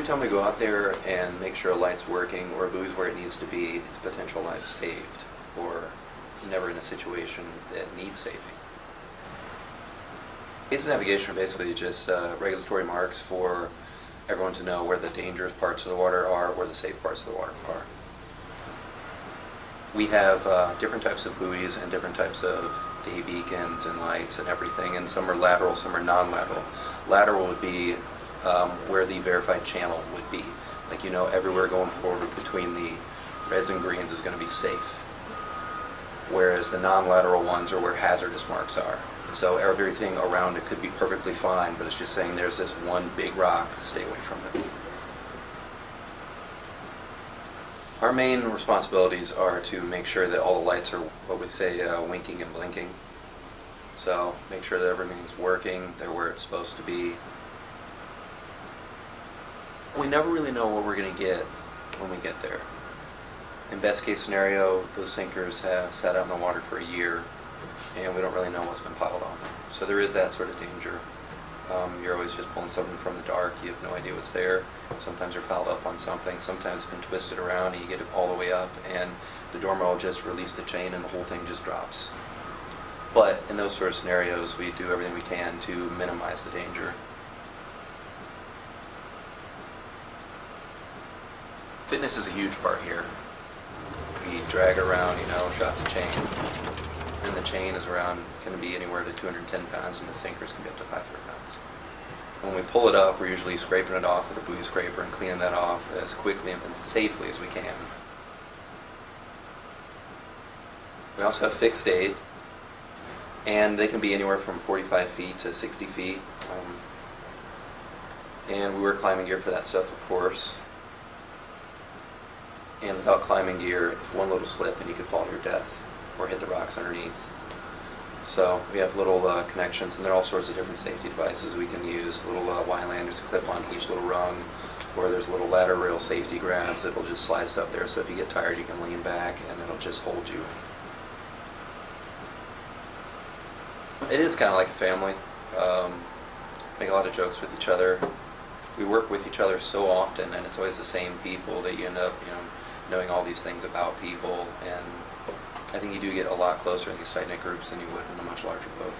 every time we go out there and make sure a light's working or a buoy's where it needs to be, it's potential life saved, or never in a situation that needs saving. Basic navigation are basically just regulatory marks for everyone to know where the dangerous parts of the water are, where the safe parts of the water are. We have different types of buoys and different types of day beacons and lights and everything, and some are lateral, some are non-lateral. Lateral would be where the verified channel would be. Like, you know, everywhere going forward between the reds and greens is going to be safe. Whereas the non-lateral ones are where hazardous marks are. So everything around it could be perfectly fine, but it's just saying there's this one big rock, stay away from it. Our main responsibilities are to make sure that all the lights are what we say winking and blinking. So make sure that everything's working, they're where it's supposed to be. We never really know what we're going to get when we get there. In best case scenario, those sinkers have sat out in the water for a year and we don't really know what's been piled on them. So there is that sort of danger. You're always just pulling something from the dark, you have no idea what's there. Sometimes you're piled up on something, sometimes it's been twisted around and you get it all the way up and the dormer will just release the chain and the whole thing just drops. But in those sort of scenarios, we do everything we can to minimize the danger. Fitness is a huge part here. We drag around, you know, shots of chain. And the chain is around, going to be anywhere to 210 pounds, and the sinkers can be up to 500 pounds. When we pull it up, we're usually scraping it off with a buoy scraper and cleaning that off as quickly and safely as we can. We also have fixed aids, and they can be anywhere from 45 feet to 60 feet. And we wear climbing gear for that stuff, of course. And without climbing gear, one little slip and you could fall to your death or hit the rocks underneath. So we have little connections, and there are all sorts of different safety devices we can use. Little Y-landers to clip on each little rung, or there's little ladder rail safety grabs that will just slide us up there, so if you get tired you can lean back and it'll just hold you. It is kind of like a family. Make a lot of jokes with each other. We work with each other so often, and it's always the same people that you end up, you know, knowing all these things about people, and I think you do get a lot closer in these tight-knit groups than you would in a much larger boat.